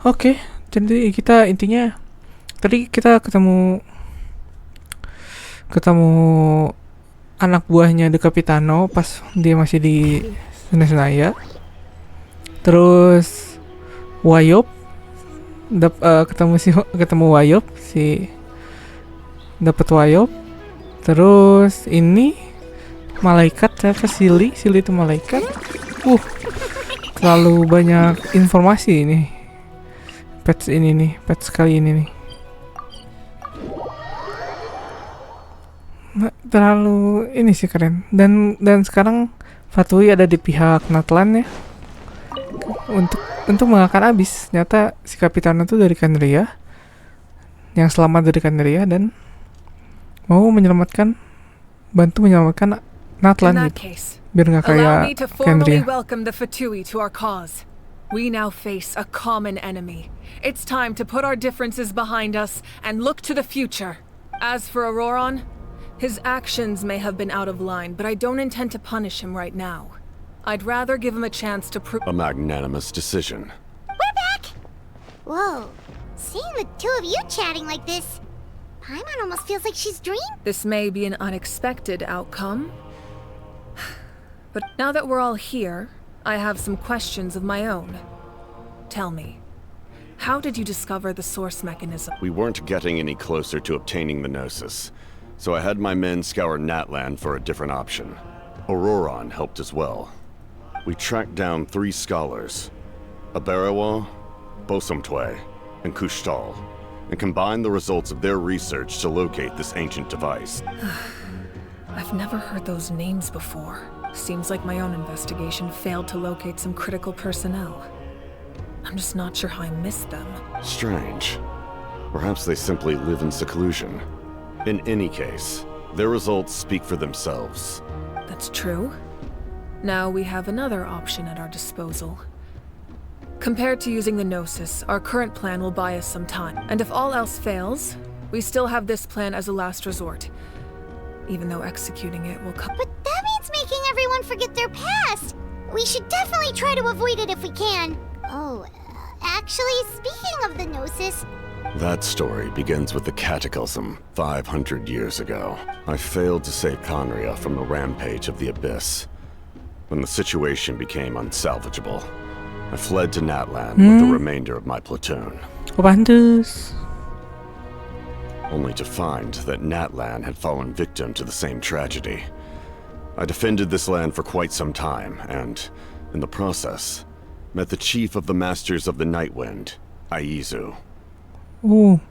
Oke, jadi kita intinya tadi kita ketemu anak buahnya De Capitano pas dia masih di Senesnaya. Terus Wayop ketemu Wayop dapat Wayop. Terus ini malaikat, ternyata Silly itu malaikat. Terlalu banyak informasi ini. Patch kali ini nih. Terlalu ini sih keren. Dan sekarang Fatui ada di pihak Natlan ya. Untuk mengalahkan abis. Ternyata si Kapitano itu dari Kandria. Yang selamat dari Kandria dan mau bantu menyelamatkan Natlan gitu. Biar nggak kayak Kandria. We now face a common enemy. It's time to put our differences behind us and look to the future. As for Auroron, his actions may have been out of line, but I don't intend to punish him right now. I'd rather give him a chance to prove... A magnanimous decision. We're back! Whoa, seeing the two of you chatting like this, Paimon almost feels like she's dreaming. This may be an unexpected outcome. But now that we're all here, I have some questions of my own. Tell me, how did you discover the source mechanism? We weren't getting any closer to obtaining the Gnosis, so I had my men scour Natlan for a different option. Auroron helped as well. We tracked down 3 scholars, Aberawa, Bosomtwe, and Kushtal, and combined the results of their research to locate this ancient device. I've never heard those names before. Seems like my own investigation failed to locate some critical personnel. I'm just not sure how I missed them. Strange. Perhaps they simply live in seclusion. In any case, their results speak for themselves. That's true. Now we have another option at our disposal. Compared to using the Gnosis, our current plan will buy us some time. And if all else fails, we still have this plan as a last resort. Even though executing it will come... But that means making everyone forget their past! We should definitely try to avoid it if we can. Oh, actually, speaking of the Gnosis... That story begins with the Cataclysm 500 years ago. I failed to save Conria from the rampage of the Abyss. When the situation became unsalvageable, I fled to Natlan with the remainder of my platoon. Only to find that Natlan had fallen victim to the same tragedy. I defended this land for quite some time, and, in the process, met the chief of the Masters of the Nightwind, Aizu. Ooh.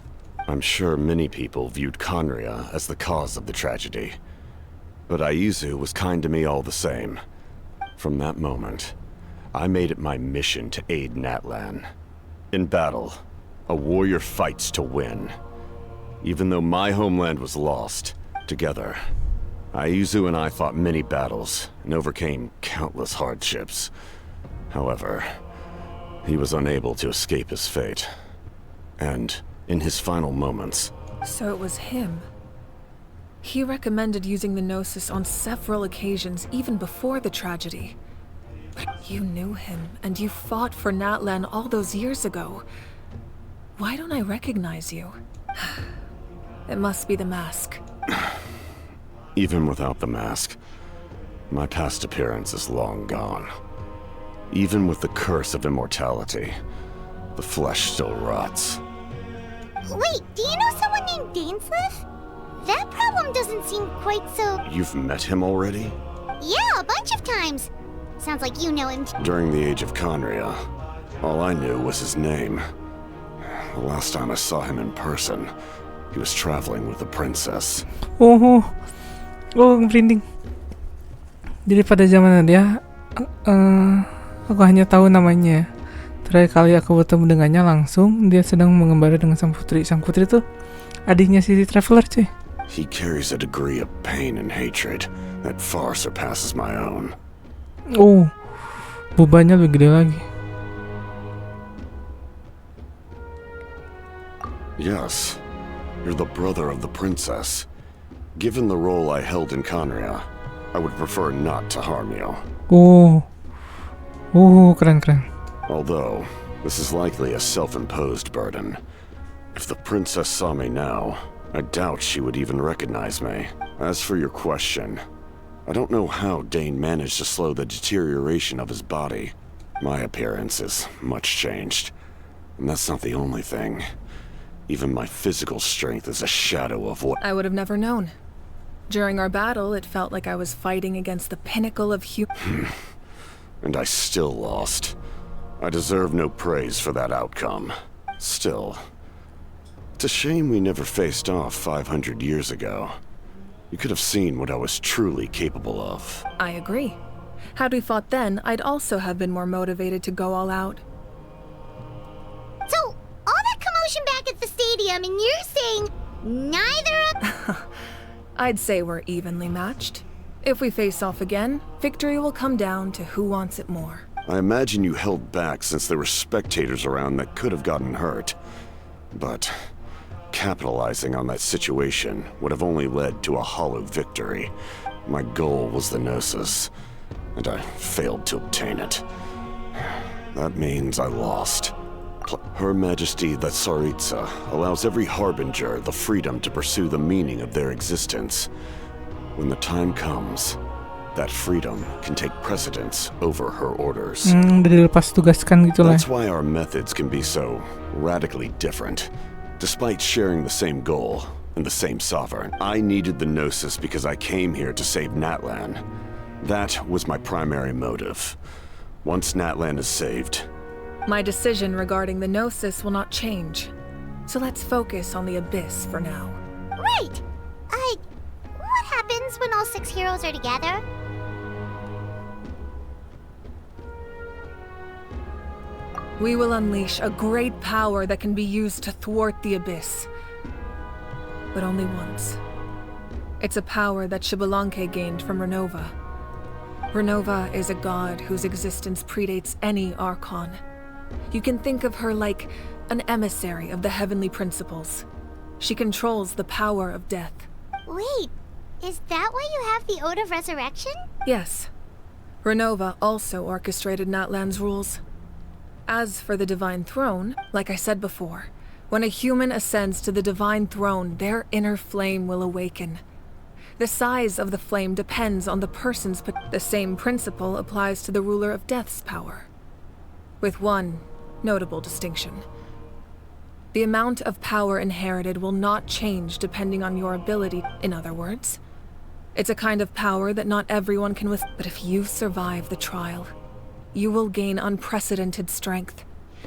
I'm sure many people viewed Conria as the cause of the tragedy, but Aizu was kind to me all the same. From that moment, I made it my mission to aid Natlan. In battle, a warrior fights to win. Even though my homeland was lost, together, Aizu and I fought many battles and overcame countless hardships. However, he was unable to escape his fate. And, in his final moments... So it was him. He recommended using the Gnosis on several occasions, even before the tragedy. But you knew him, and you fought for Natlan all those years ago. Why don't I recognize you? It must be the mask. Even without the mask, my past appearance is long gone. Even with the curse of immortality, the flesh still rots. Wait, do you know someone named Dainsleif? That problem doesn't seem quite so... You've met him already? Yeah, a bunch of times. Sounds like you know him too. During the age of Conria, all I knew was his name. The last time I saw him in person, he was traveling with the princess. Oh, merinding. Jadi pada zaman dia, aku hanya tahu namanya. Terakhir kali aku bertemu dengannya langsung, dia sedang mengembara dengan sang putri. Sang putri itu adiknya si Traveler, cuy. He carries a degree of pain and hatred that far surpasses my own. Oh, bebannya lebih gede lagi. Yes, you're the brother of the princess. Given the role I held in Conria, I would prefer not to harm you. Keren. Although, This is likely a self-imposed burden. If the princess saw me now, I doubt she would even recognize me. As for your question, I don't know how Dane managed to slow the deterioration of his body. My appearance is much changed, and that's not the only thing. Even my physical strength is a shadow of what— I would have never known. During our battle, it felt like I was fighting against the pinnacle of And I still lost. I deserve no praise for that outcome. Still, it's a shame we never faced off 500 years ago. You could have seen what I was truly capable of. I agree. Had we fought then, I'd also have been more motivated to go all out. So, all that commotion back at the stadium, and you're saying neither of— I'd say we're evenly matched. If we face off again, victory will come down to who wants it more. I imagine you held back since there were spectators around that could have gotten hurt. But capitalizing on that situation would have only led to a hollow victory. My goal was the Gnosis, and I failed to obtain it. That means I lost. Her Majesty the Tsaritsa allows every harbinger the freedom to pursue the meaning of their existence. When the time comes, that freedom can take precedence over her orders. Dilepas tugaskan gitu lah. That's why our methods can be so radically different. Despite sharing the same goal and the same sovereign, I needed the Gnosis because I came here to save Natlan. That was my primary motive. Once Natlan is saved, My decision regarding the Gnosis will not change. So let's focus on the Abyss for now. Right! What happens when all 6 heroes are together? We will unleash a great power that can be used to thwart the Abyss. But only once. It's a power that Xbalanque gained from Renova. Renova is a god whose existence predates any Archon. You can think of her like an emissary of the heavenly principles. She controls the power of death. Wait, is that why you have the Ode of Resurrection? Yes. Renova also orchestrated Natlan's rules. As for the Divine Throne, like I said before, when a human ascends to the Divine Throne, their inner flame will awaken. The size of the flame depends on the person's the same principle applies to the ruler of Death's power. With one notable distinction. The amount of power inherited will not change depending on your ability, in other words. It's a kind of power that not everyone can withstand. But if you survive the trial, you will gain unprecedented strength,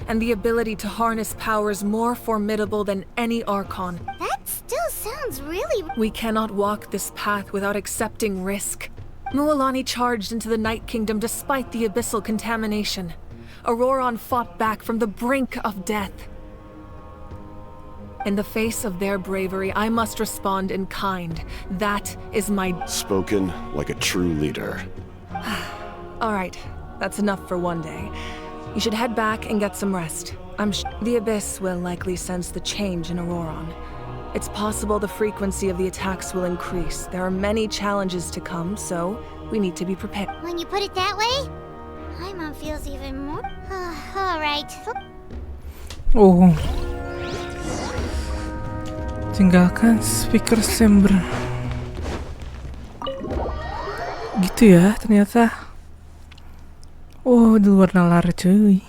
and the ability to harness powers more formidable than any Archon. That still sounds really— We cannot walk this path without accepting risk. Mualani charged into the Night Kingdom despite the abyssal contamination. Auroron fought back from the brink of death. In the face of their bravery, I must respond in kind. That is my— spoken like a true leader. All right, that's enough for one day. You should head back and get some rest. The Abyss will likely sense the change in Auroron. It's possible the frequency of the attacks will increase. There are many challenges to come, so we need to be prepared. When you put it that way, my mom feels even more— Alright. Oh. Tinggalkan speaker chamber. Gitu ya ternyata. Oh, di luar nalar cuy.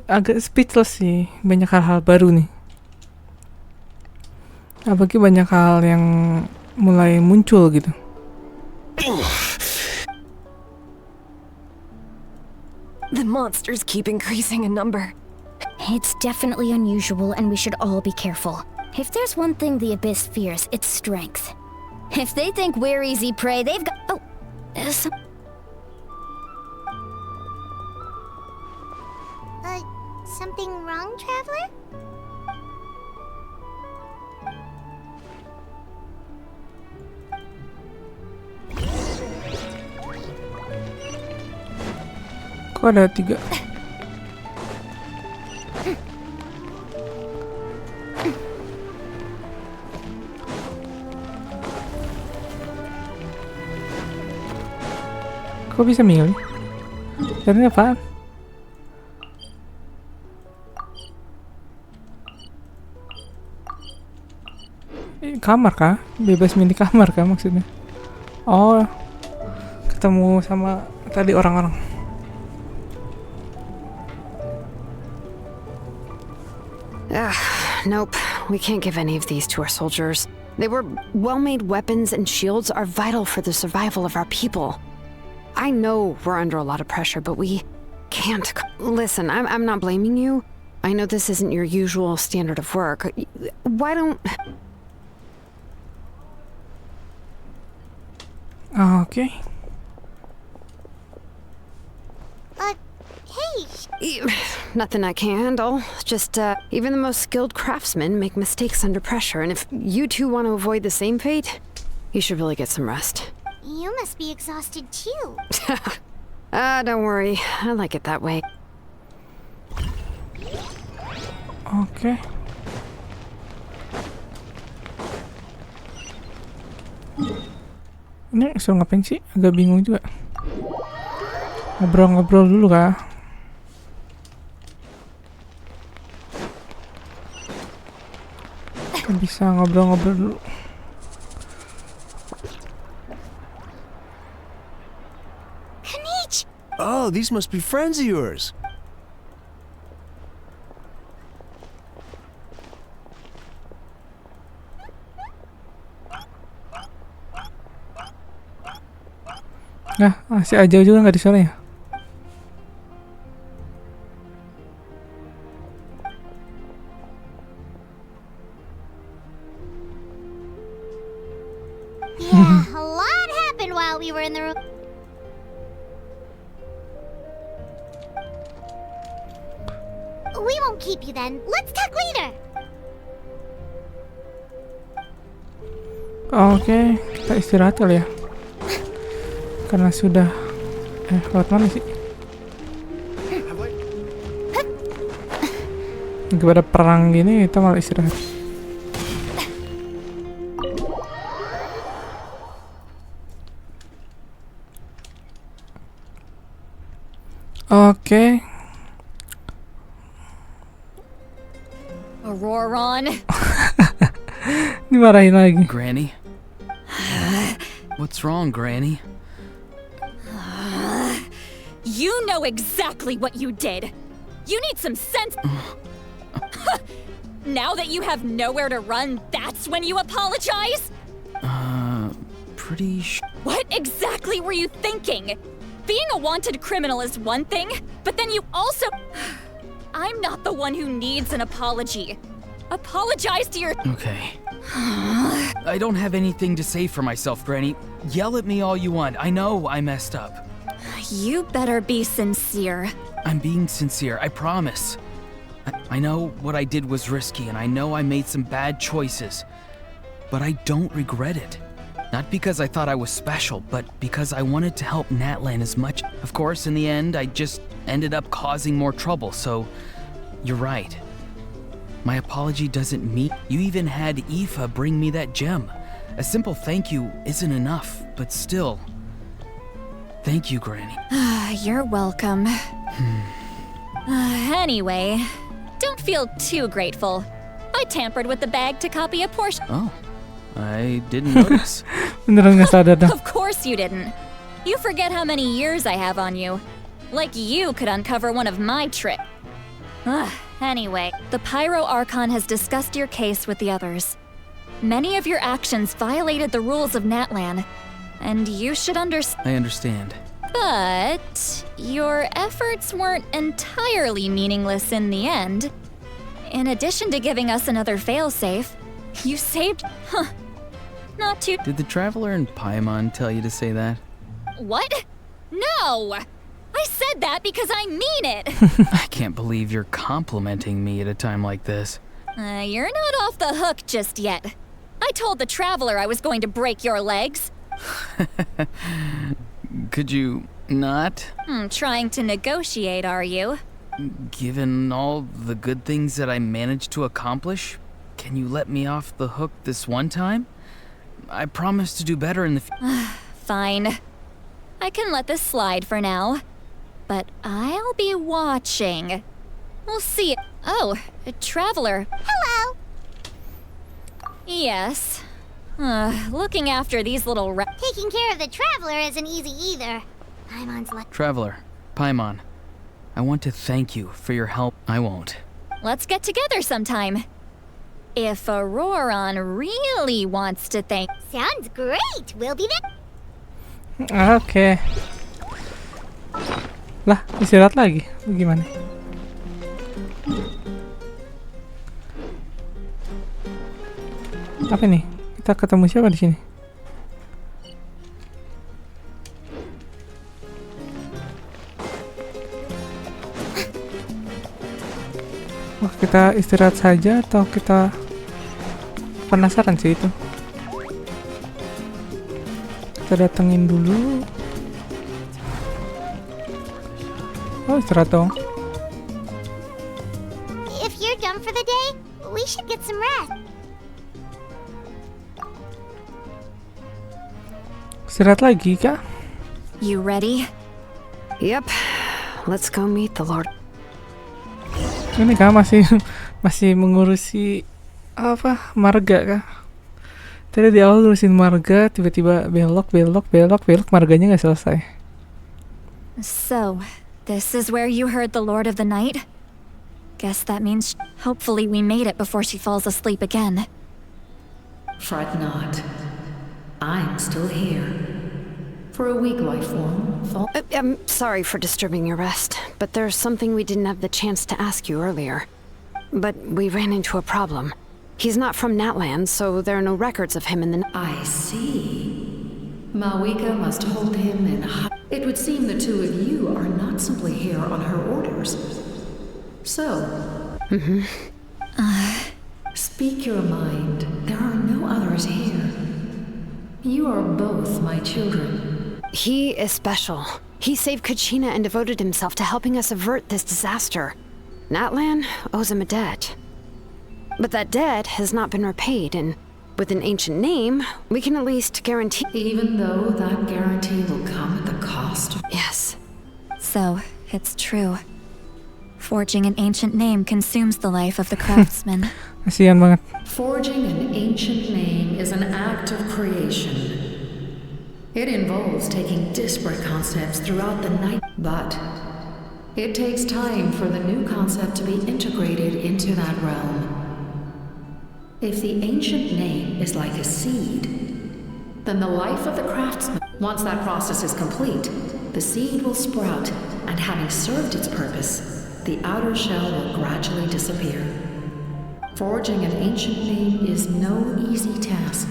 Agak speechless sih. Banyak hal-hal baru nih. Apalagi banyak hal yang mulai muncul gitu. The monsters keep increasing in number. It's definitely unusual, and we should all be careful. If there's one thing the Abyss fears, it's strength. If they think we're easy prey, they've got— Oh, Something wrong, Traveler? Kok ada 3? Kok bisa milih? Caranya apaan? Kamar kah? Bebas milih kamar kah maksudnya? Oh, ketemu sama tadi orang-orang. Nope. We can't give any of these to our soldiers. They were well-made weapons, and shields are vital for the survival of our people. I know we're under a lot of pressure, but we can't. Listen, I'm not blaming you. I know this isn't your usual standard of work. Why don't... Okay. Hey, Nothing I can handle. Just, even the most skilled craftsmen make mistakes under pressure, and if you two want to avoid the same fate, you should really get some rest. you must be exhausted too. Don't worry. I like it that way. Oke. Ini suruh ngapain sih? Agak bingung juga. Ngobrol-ngobrol dulu kah? Kita bisa ngobrol-ngobrol dulu. Kanich! Oh, these must be friends of yours. Nah, masih aja juga nggak disuruh ya? Yeah, a lot happened while we were in the room. We won't keep you then. Let's talk later. Oke, kita istirahat kali ya. Karena sudah lewat mana sih? Kepada perang gini kita malah istirahat. Oke. Auroron. Dimarahin lagi. Granny? What's wrong, Granny? You know exactly what you did. You need some sense. Now that you have nowhere to run, that's when you apologize? Pretty What exactly were you thinking? Being a wanted criminal is one thing, but then you also... I'm not the one who needs an apology. Apologize to your... Okay. I don't have anything to say for myself, Granny. Yell at me all you want. I know I messed up. You better be sincere. I'm being sincere, I promise. I know what I did was risky, and I know I made some bad choices. But I don't regret it. Not because I thought I was special, but because I wanted to help Natlan as much. Of course, in the end, I just ended up causing more trouble, so you're right. My apology doesn't mean... You even had Aoife bring me that gem. A simple thank you isn't enough, but still... Thank you, Granny. You're welcome. Anyway, don't feel too grateful. I tampered with the bag to copy a portion. Oh, I didn't notice. Beneran nggak sadar dah. Of course you didn't. You forget how many years I have on you. Like you could uncover one of my tricks. Anyway, the Pyro Archon has discussed your case with the others. Many of your actions violated the rules of Natlan, and you should understand. I understand. But your efforts weren't entirely meaningless in the end. In addition to giving us another failsafe, you saved... Not too... Did the Traveler in Paimon tell you to say that? What? No! I said that because I mean it! I can't believe you're complimenting me at a time like this. You're not off the hook just yet. I told the Traveler I was going to break your legs. Could you not? Trying to negotiate, are you? Given all the good things that I managed to accomplish, can you let me off the hook this one time? I promise to do better in the Fine. I can let this slide for now. But I'll be watching. We'll see. Oh, a Traveler. Hello. Yes. Looking after these little Taking care of the traveler isn't easy either. Paimon's Traveler, Paimon, I want to thank you for your help. I won't. Let's get together sometime. If Auroron really wants to thank... Sounds great. We'll be there. Oke. Lah, istirahat lagi. Gimana? Apa nih? Kita ketemu siapa di sini? Wah, kita istirahat saja atau kita penasaran sih itu? Kita datengin dulu. Oh, istirahat dong. If you're done for the day, we should get some rest. Istirahat lagi, Kak? You ready? Yep. Let's go meet the Lord. Ini Kak masih mengurusi apa? Marga, Kak. Tadi di awal ngurusin marga, tiba-tiba belok, marganya nggak selesai. So, this is where you heard the Lord of the Night? Guess that means hopefully we made it before she falls asleep again. Fret not. I'm still here. For a weak life form, I'm sorry for disturbing your rest, but there's something we didn't have the chance to ask you earlier. But we ran into a problem. He's not from Natland, so there are no records of him in the... I see. Mauvika must hold him in high... It would seem the two of you are not simply here on her orders. So... Speak your mind. There are no others here. You are both my children. He is special. He saved Kachina and devoted himself to helping us avert this disaster. Natlan owes him a debt. But that debt has not been repaid, and with an ancient name, we can at least guarantee... Even though that guarantee will come at the cost of... Yes. So, it's true. Forging an ancient name consumes the life of the craftsman. Kasihan banget. Forging an ancient name is an act of creation. It involves taking disparate concepts throughout the night, but it takes time for the new concept to be integrated into that realm. If the ancient name is like a seed, then the life of the craftsman, once that process is complete, the seed will sprout, and having served its purpose, the outer shell will gradually disappear. Forging an ancient name is no easy task.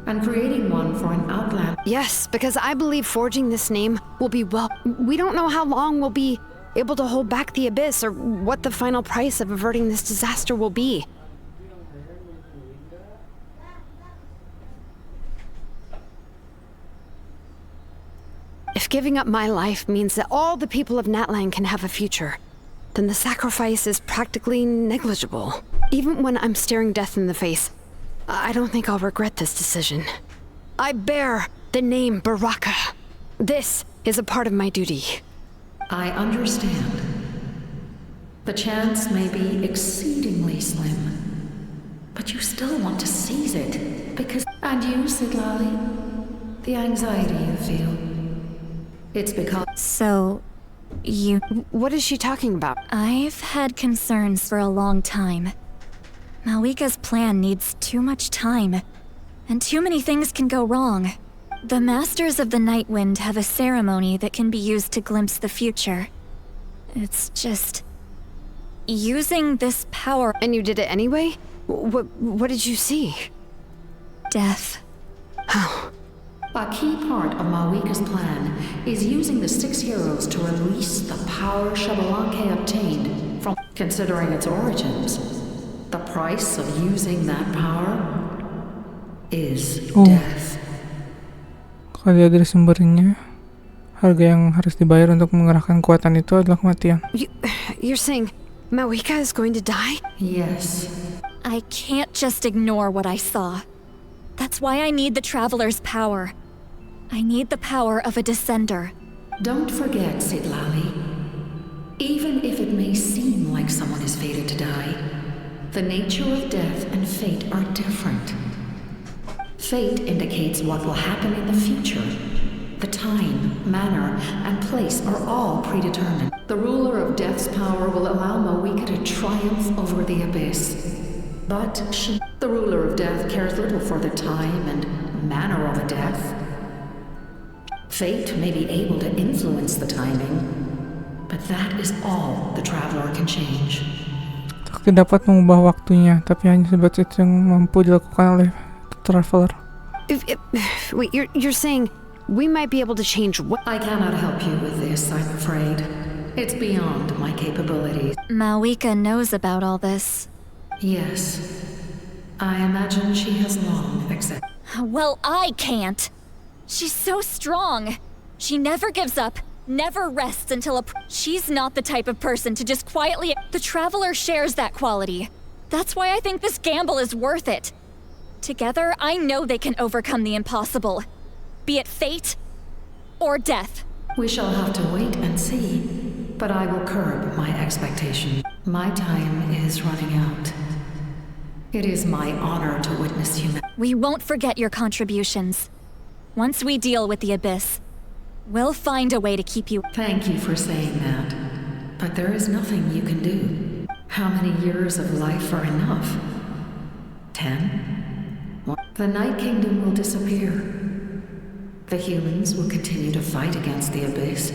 And creating one for an outland... Yes, because I believe forging this name will be we don't know how long we'll be able to hold back the abyss or what the final price of averting this disaster will be. If giving up my life means that all the people of Natlan can have a future, then the sacrifice is practically negligible. Even when I'm staring death in the face, I don't think I'll regret this decision. I bear the name Baraka. This is a part of my duty. I understand. The chance may be exceedingly slim, but you still want to seize it, because... And you, Sidlali? The anxiety you feel. It's because... So, you... What is she talking about? I've had concerns for a long time. Mauvika's plan needs too much time, and too many things can go wrong. The Masters of the Night Wind have a ceremony that can be used to glimpse the future. It's just... using this power... And you did it anyway? What did you see? Death. Oh. A key part of Mauvika's plan is using the 6 heroes to release the power Xbalanque obtained from... Considering its origins, the price of using that power is death. Kalau dia dari sumbernya, harga yang harus dibayar untuk mengerahkan kekuatan itu adalah kematian. You're saying Mauvika is going to die? Yes. I can't just ignore what I saw. That's why I need the Traveler's power. I need the power of a Descender. Don't forget, Sidlali. Even if it may seem like someone is fated to die, The nature of death and fate are different. Fate indicates what will happen in the future. The time, manner, and place are all predetermined. The ruler of death's power will allow Mauvika to triumph over the abyss. But the ruler of death cares little for the time and manner of a death. Fate may be able to influence the timing, but that is all the traveler can change. Tak dapat mengubah waktunya, tapi hanya sebatas yang mampu dilakukan oleh traveler. Wait, you're saying we might be able to change what? I cannot help you with this, I'm afraid. It's beyond my capabilities. Mauvika knows about all this. Yes. I imagine she has long accepted. Well, I can't. She's so strong. She never gives up, never rests until she's not the type of person to just quietly. The traveler shares that quality. That's why I think this gamble is worth it. Together, I know they can overcome the impossible. Be it fate or death. We shall have to wait and see, but I will curb my expectations. My time is running out. It is my honor to witness human. We won't forget your contributions. Once we deal with the abyss, we'll find a way to keep you. Thank you for saying that, but there is nothing you can do. How many years of life are enough? 10? The Night Kingdom will disappear. The humans will continue to fight against the abyss,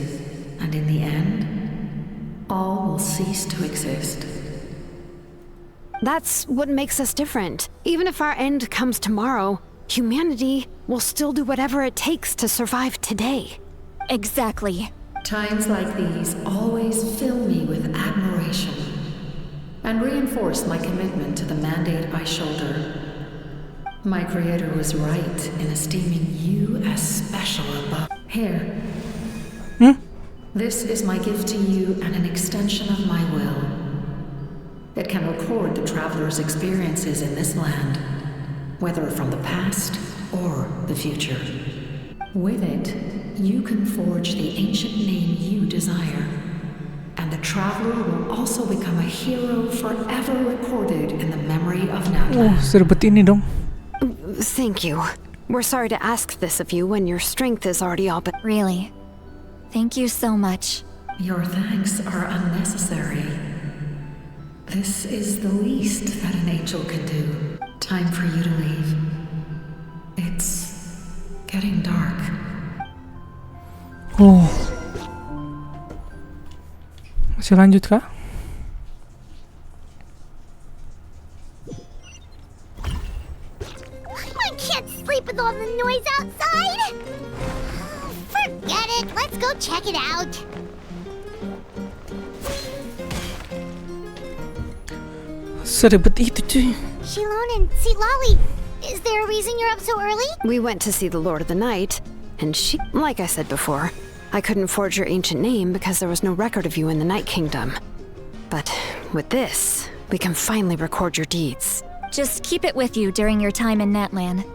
and in the end, all will cease to exist. That's what makes us different. Even if our end comes tomorrow, humanity will still do whatever it takes to survive today. Exactly. Times like these always fill me with admiration and reinforce my commitment to the mandate I shoulder. My creator was right in esteeming you as special above. Here. This is my gift to you and an extension of my will. It can record the traveler's experiences in this land, whether from the past or the future. With it, you can forge the ancient name you desire, and the traveler will also become a hero forever recorded in the memory of Natlan. Seribet ini dong. Thank you. We're sorry to ask this of you when your strength is already all but. Really. Thank you so much. Your thanks are unnecessary. This is the least that an angel can do. Time for you to leave. It's getting dark. Oh. Masih lanjut kah? I can't sleep with all the noise outside. Forget it. Let's go check it out. Seribet itu cuy. Shilon and Lolly, is there a reason you're up so early? We went to see the Lord of the Night, and she, like I said before, I couldn't forge your ancient name because there was no record of you in the Night Kingdom. But with this, we can finally record your deeds. Just keep it with you during your time in Natlan.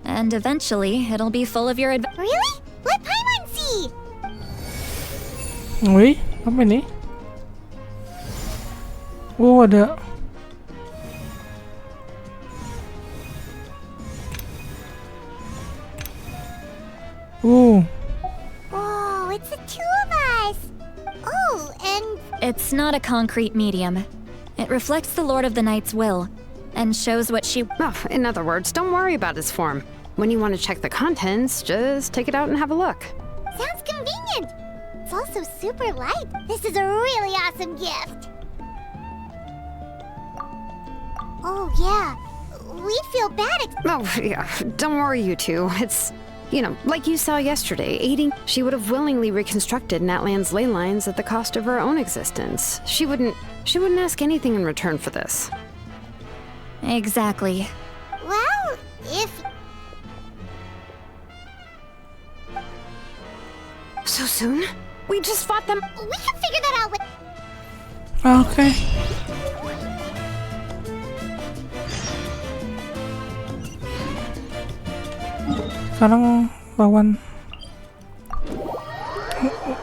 And eventually, it'll be full of your Really? Let Paimon see! Wih, apa nih? Oh, ada. Oh, it's the two of us! Oh, and... It's not a concrete medium. It reflects the Lord of the Night's will, and shows what she... Oh, in other words, don't worry about its form. When you want to check the contents, just take it out and have a look. Sounds convenient! It's also super light. This is a really awesome gift! Oh, yeah. We'd feel bad Oh, yeah. Don't worry, you two. It's, you know, like you saw yesterday, aiding. She would have willingly reconstructed Natlan's ley lines at the cost of her own existence. She wouldn't ask anything in return for this. Exactly. Well, if... So soon? We just fought them. We can figure that out with... Okay. Sekarang lawan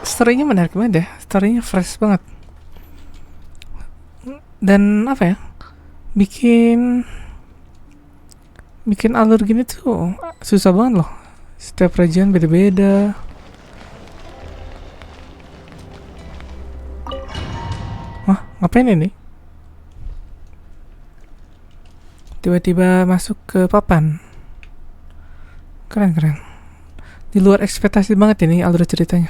story-nya menarik banget ya. Story-nya fresh banget. Dan apa ya? bikin alur gini tuh susah banget loh. Setiap region beda-beda. Wah, ngapain ini? Tiba-tiba masuk ke papan. Keren. Di luar ekspektasi banget ini alur ceritanya.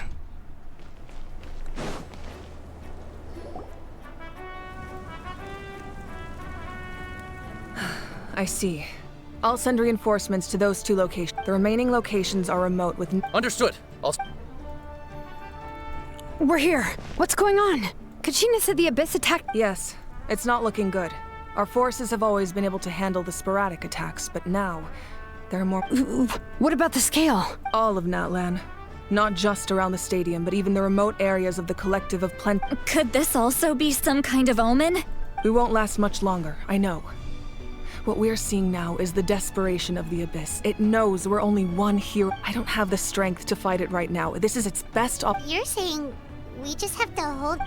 I see. I'll send reinforcements to those 2 locations. The remaining locations are remote with... Understood. We're here. What's going on? Kachina said the Abyss attacked. Yes, it's not looking good. Our forces have always been able to handle the sporadic attacks, but now there are more... What about the scale? All of Natlan. Not just around the stadium, but even the remote areas of the Collective of Plenty. Could this also be some kind of omen? We won't last much longer, I know. What we're seeing now is the desperation of the Abyss. It knows we're only one hero. I don't have the strength to fight it right now. This is its best You're saying we just have to hold...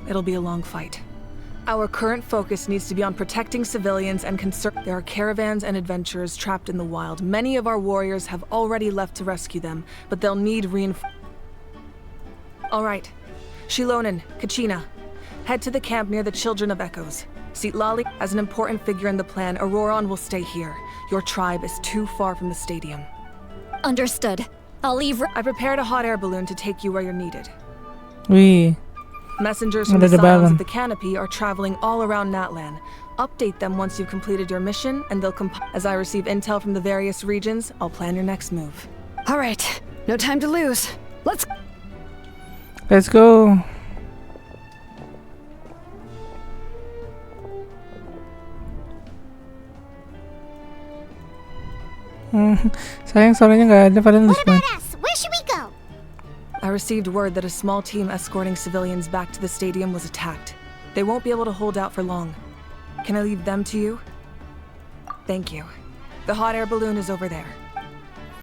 It'll be a long fight. Our current focus needs to be on protecting civilians and There are caravans and adventurers trapped in the wild. Many of our warriors have already left to rescue them, but they'll need All right. Shilonen, Kachina, head to the camp near the Children of Echoes. Lali, as an important figure in the plan, Auroron will stay here. Your tribe is too far from the stadium. Understood. I'll leave... I prepared a hot air balloon to take you where you're needed. Wih, Messengers from the Scions of the Canopy are traveling all around Natlan. Update them once you've completed your mission, and they'll As I receive intel from the various regions, I'll plan your next move. All right. No time to lose. Let's go. Sayang suaranya nggak ada padahal What about us? Where should we go? I received word that a small team escorting civilians back to the stadium was attacked. They won't be able to hold out for long. Can I leave them to you? Thank you. The hot air balloon is over there.